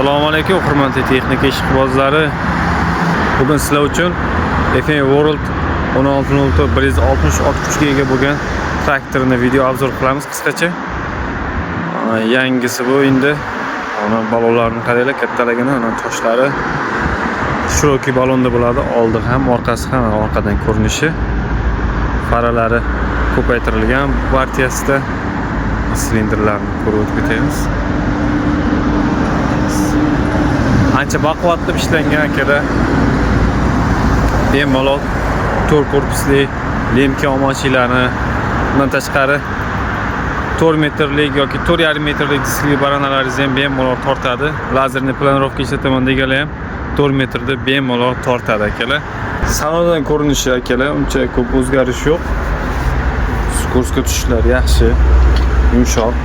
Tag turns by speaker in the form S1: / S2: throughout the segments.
S1: Assalomu alaykum, hurmatli texnika ishqibozlari. Bugun sizlar uchun FM World 1604 160 kuchga ega bo'lgan traktorni video obzor qilamiz qisqacha. Yangisi bu endi. Ana balonlarni qaranglar, kattaligini, ana toshlari shiroki balonda bo'ladi. Oldi ham, orqasi ham, orqadan ko'rinishi. Faralari ko'paytirilgan partiyasida silindrlarni ko'rib o'tamiz. Ancha baquvvatli ishlangan akada. Bemalol 4 korpusli lemka omochilarni, bundan tashqari 4 metrlik yoki 4,5 metrlik diskli baranalaringizni ham bemalol tortadi. Lazerni planirovka ishlataman deganlar ham 4 metrda bemalol tortadi akalar. Salondan ko'rinishi akalar uncha ko'p o'zgarish yo'q. Kursga tushishlar yaxshi, yumshoq.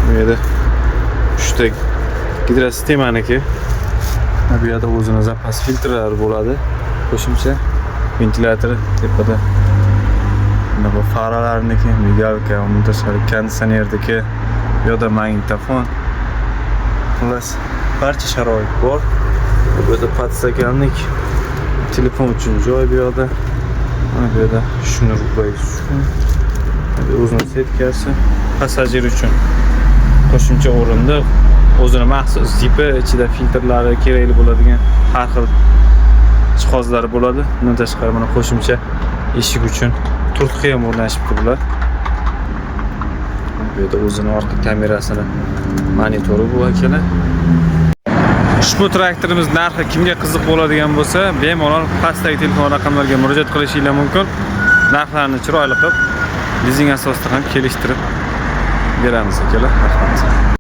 S1: Bu yerda 3 ta gidrosistemaniki. Bu yerda o'zini zapas filtrlari bo'ladi. Qo'shimcha ventilyator tepada. Mana bu faralarniki, migalka, undan tashqari konditsionerdagi, bu yerda magnitofon. Xullas, barcha sharoit bor. Bu yerda podstakanlik, telefon uchun joy bu yerda. Mana bu yerda shuni qo'yish uchun. O'zining setkasi, passajir uchun qo'shimcha o'rindiq, o'zining maxsus zipi, ichida filtrlari kerakli bo'ladigan har xil jihozlar bo'ladi. Bundan tashqari mana qo'shimcha eshik uchun turtki ham o'rnashib turibdi. Bu yerda o'zining orqa kamerasini monitori bu akalar. Ushbu traktorimiz narxi kimga qiziq bo'ladigan bo'lsa, bemalol pastdagi telefon raqamlariga murojaat qilishingiz mumkin. Narxlarni chiroyli qilib, lizing asosida ham kelishtirib beramiz akalar. Rahmat.